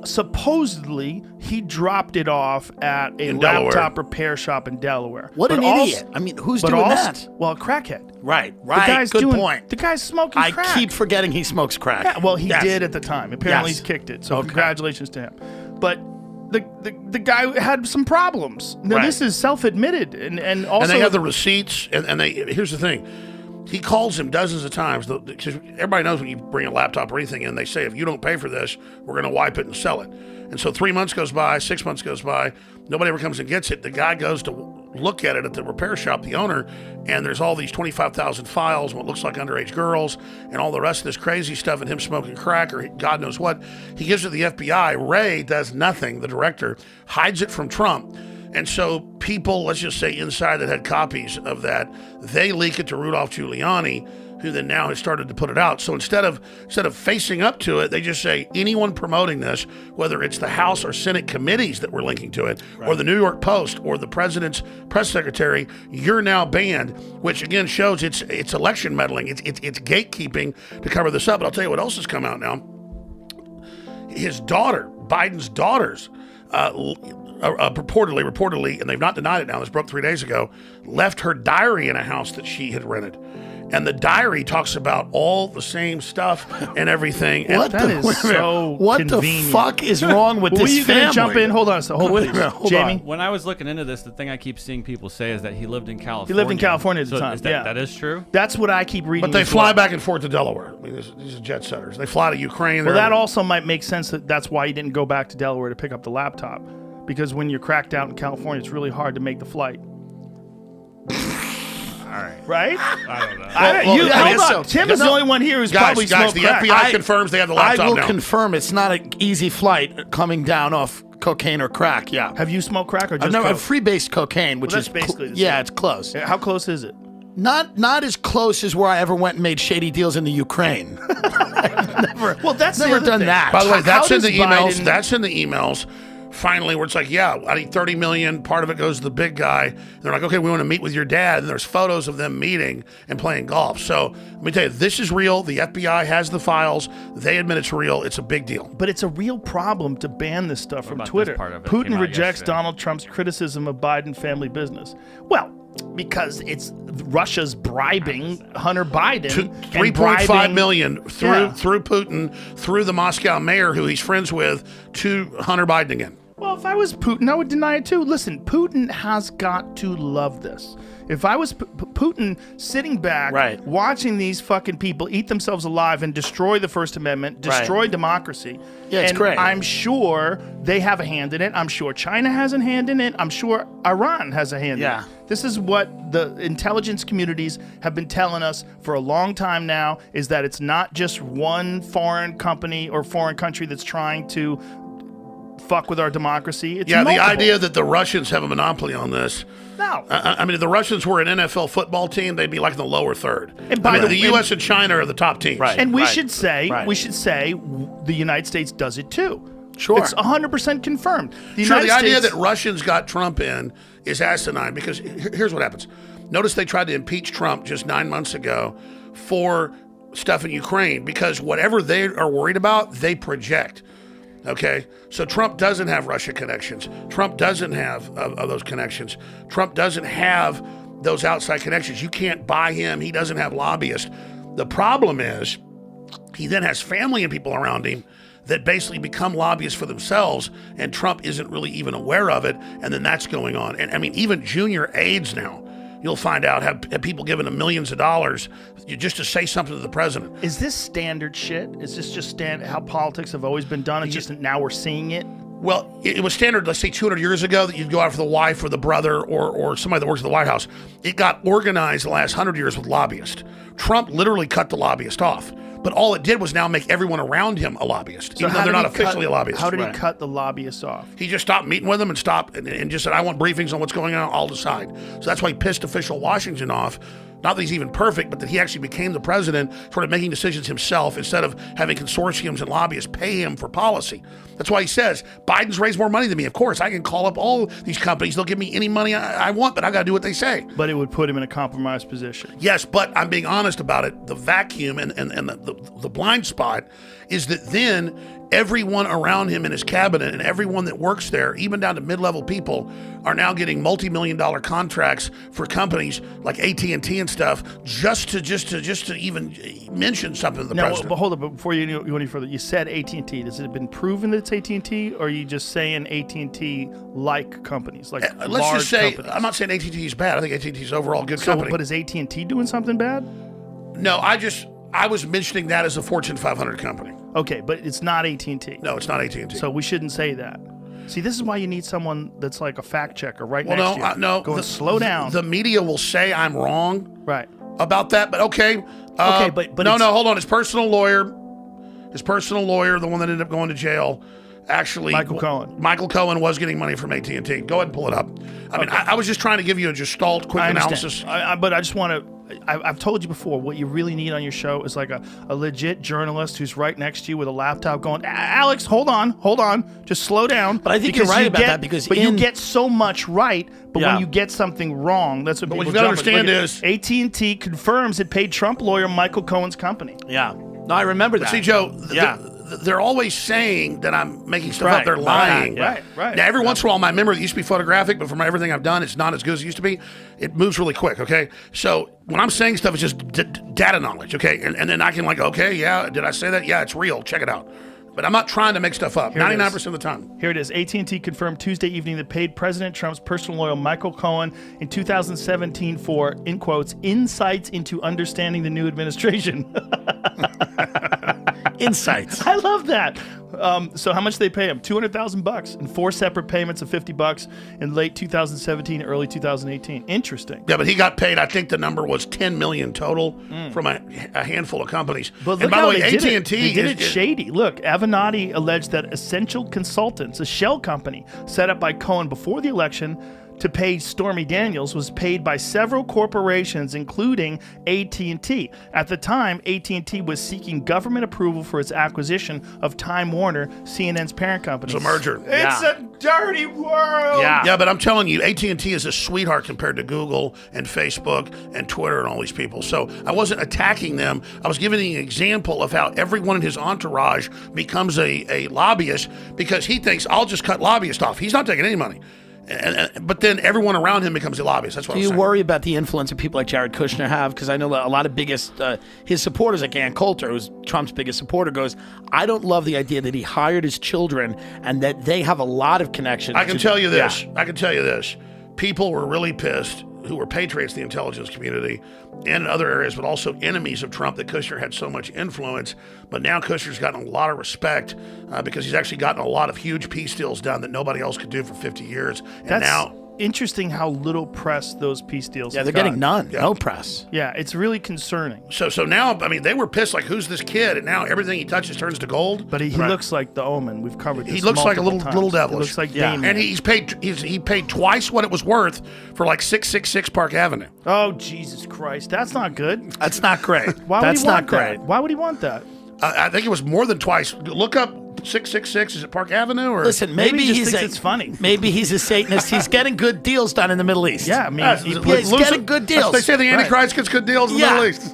Well, supposedly he dropped it off at a In laptop Delaware. repair shop in Delaware. What an idiot. I mean, who's doing that? Well, a crackhead. Right. The guy's Good doing, point. The guy's smoking I crack. keep forgetting he smokes crack. Yeah, well, he Yes. did at the time. Apparently, Yes. he's kicked it. So Okay. congratulations to him. But the guy had some problems. Now, Right. this is self-admitted, and also And they have the receipts, and they here's the thing. He calls him dozens of times, because everybody knows when you bring a laptop or anything in, they say, if you don't pay for this, we're going to wipe it and sell it. And so 3 months goes by, 6 months goes by, nobody ever comes and gets it. The guy goes to look at it at the repair shop, the owner, and there's all these 25,000 files, what looks like underage girls, and all the rest of this crazy stuff, and him smoking crack or God knows what. He gives it to the FBI. Ray does nothing, the director, hides it from Trump. And so people, let's just say inside that had copies of that, they leak it to Rudolph Giuliani, who then now has started to put it out. So instead of facing up to it, they just say anyone promoting this, whether it's the House or Senate committees that we're linking to it, or the New York Post or the president's press secretary, you're now banned, which again shows it's election meddling. It's gatekeeping to cover this up. But I'll tell you what else has come out now. His daughter, Biden's daughters, reportedly, and they've not denied it now, this broke 3 days ago, left her diary in a house that she had rented. And the diary talks about all the same stuff and everything. And What the fuck is wrong with Were this you family? going to jump in? Hold on a second. Wait a minute, hold Jamie? on. When I was looking into this, the thing I keep seeing people say is that he lived in California. He lived in California at the So time, is that, yeah. that is true? That's what I keep reading. But they as fly well. back and forth to Delaware. I mean, these are jet setters. They fly to Ukraine. Well, They're- that also might make sense that's why he didn't go back to Delaware to pick up the laptop. Because when you're cracked out in California, it's really hard to make the flight. All right. Right? I don't know. Hold on. Tim is the only one here who's probably guys, smoked the crack. FBI confirms they have the laptop I will now. confirm it's not an easy flight coming down off cocaine or crack. Yeah. Have you smoked crack or just I've never coke? freebase cocoane, which Well, is that's basically the yeah, same. it's close. How close is it? Not as close as where I ever went and made shady deals in the Ukraine. Well, that's the never other done thing. that. By the way, that's How in the does emails. Biden- That's in the emails. Finally, where it's like, yeah, I need 30 million. Part of it goes to the big guy. And they're like, okay, we want to meet with your dad. And there's photos of them meeting and playing golf. So let me tell you, this is real. The FBI has the files. They admit it's real. It's a big deal. But it's a real problem to ban this stuff from about this Twitter. part of it? Came Putin out rejects yesterday. Donald Trump's criticism of Biden family business. Well, because it's Russia's bribing Hunter Biden. and 3.5 bribing- million through Yeah. through Putin, through the Moscow mayor who he's friends with, to Hunter Biden again. Well, if I was Putin, I would deny it too. Listen, Putin has got to love this. If I was Putin sitting back, Right. watching these fucking people eat themselves alive and destroy the First Amendment, destroy democracy. Yeah, it's and great. I'm sure they have a hand in it. I'm sure China has a hand in it. I'm sure Iran has a hand in Yeah. it. This is what the intelligence communities have been telling us for a long time now, is that it's not just one foreign company or foreign country that's trying to fuck with our democracy. It's Yeah, the multiple. idea that the Russians have a monopoly on this. No. I mean, if the Russians were an NFL football team, they'd be like in the lower third. And by the the- U.S. and China are the top teams. Right. And we Right. should say Right. the United States does it too. Sure. It's 100% confirmed. The Sure, United the idea States, that Russians got Trump in is asinine because here's what happens. Notice they tried to impeach Trump just 9 months ago for stuff in Ukraine because whatever they are worried about, they project. Okay, so Trump doesn't have Russia connections. Trump doesn't have those connections. Trump doesn't have those outside connections. You can't buy him. He doesn't have lobbyists. The problem is he then has family and people around him that basically become lobbyists for themselves, and Trump isn't really even aware of it, and then that's going on. And I mean, even junior aides now, you'll find out, have people giving them millions of dollars just to say something to the president. is this standard shit? Is this just how politics have always been done? It's just that now we're seeing it? Well, it was standard, let's say 200 years ago, that you'd go after the wife or the brother or somebody that works at the White House. It got organized the last 100 years with lobbyists. Trump literally cut the lobbyist off. But all it did was now make everyone around him a lobbyist, even though how they're did not he cut- officially a lobbyist. How did Right. he cut the lobbyists off? He just stopped meeting with them and just said, I want briefings on what's going on. I'll decide. So that's why he pissed official Washington off not that he's even perfect, but that he actually became the president, sort of making decisions himself instead of having consortiums and lobbyists pay him for policy. That's why he says, Biden's raised more money than me. Of course, I can call up all these companies. They'll give me any money I want, but I got to do what they say. But it would put him in a compromised position. Yes, but I'm being honest about it. The vacuum and the blind spot is that then everyone around him in his cabinet and everyone that works there, even down to mid-level people, are now getting multi-million-dollar contracts for companies like AT&T and stuff just to even mention something to the president. But hold up, before you go any further, you said AT&T. Has it been proven that it's AT&T, or are you just saying AT&T like companies, like Let's large just say, companies? I'm not saying AT&T is bad. I think AT&T is overall a good company. But is AT&T doing something bad? No, I was mentioning that as a Fortune 500 company. Okay, but it's not AT&T. No, it's not AT&T. So we shouldn't say that. See, this is why you need someone that's like a fact checker right Well, next to you. no. Going, slow down. The media will say I'm wrong right. about that, but okay. Okay, but no, hold on. His personal lawyer, the one that ended up going to jail, actually, Michael Cohen. Michael Cohen was getting money from AT&T. Go ahead and pull it up. I mean, I was just trying to give you a gestalt, quick analysis. But I just want to. I've told you before, what you really need on your show is like a legit journalist who's right next to you with a laptop going, Alex, hold on, just slow down. But I think you're right about that because you get so much right, but Yeah. when you get something wrong, that's what But people what you gotta jump at. understand is AT&T confirms it paid Trump lawyer Michael Cohen's company. Yeah. No, I remember that. See, Joe, Yeah. they're always saying that I'm making stuff up. Right, They're lying. right. Now, every once in a while, my memory used to be photographic, but from everything I've done, it's not as good as it used to be. It moves really quick, okay? So when I'm saying stuff, it's just data knowledge, okay? And then I can okay, yeah, did I say that? Yeah, it's real. Check it out. But I'm not trying to make stuff up. 99% of the time. Here it is. AT&T confirmed Tuesday evening that paid President Trump's personal lawyer Michael Cohen in 2017 for, in quotes, insights into understanding the new administration. Insights. I love that. So how much they pay him? $200,000 in 4 separate payments of $50 in late 2017, early 2018. Interesting. Yeah, but he got paid. I think the number was $10 million total from a handful of companies. But and by the way, AT&T they did it shady. Look, Avenatti alleged that Essential Consultants, a shell company set up by Cohen before the election to pay Stormy Daniels, was paid by several corporations, including AT&T. At the time, AT&T was seeking government approval for its acquisition of Time Warner, CNN's parent company. It's a merger. It's a dirty world. Yeah, but I'm telling you, AT&T is a sweetheart compared to Google and Facebook and Twitter and all these people. So I wasn't attacking them. I was giving an example of how everyone in his entourage becomes a lobbyist because he thinks, I'll just cut lobbyists off. He's not taking any money. But then everyone around him becomes a lobbyist. That's what I'm saying. Do you worry about the influence that people like Jared Kushner have? Because I know a lot of his supporters, like Ann Coulter, who's Trump's biggest supporter, goes, I don't love the idea that he hired his children and that they have a lot of connections. I can tell you this. I can tell you this. People were really pissed who were patriots of the intelligence community and in other areas, but also enemies of Trump, that Kushner had so much influence. But now Kushner's gotten a lot of respect because he's actually gotten a lot of huge peace deals done that nobody else could do for 50 years. And That's now interesting how little press those peace deals Yeah, have they're getting gotten. none. No press. Yeah, it's really concerning. So now, I mean, they were pissed, like, who's this kid? And now everything he touches turns to gold. But he looks like the Omen. We've covered this. He looks like a multiple little times. devilish. He looks like Yeah. Damien. And he paid twice what it was worth for like 666 Park Avenue. Oh, Jesus Christ. That's not good. That's not great. Why would That's he not want great. that? Why would he want that? I think it was more than twice. Look up 666. Is it Park Avenue or? Listen, Maybe maybe he just he's thinks it's funny. Maybe he's a Satanist. He's getting good deals done in the Middle East. Yeah, I mean, Yes, he it's he's getting good deals. They say the Antichrist gets good deals in the Yeah. Middle East.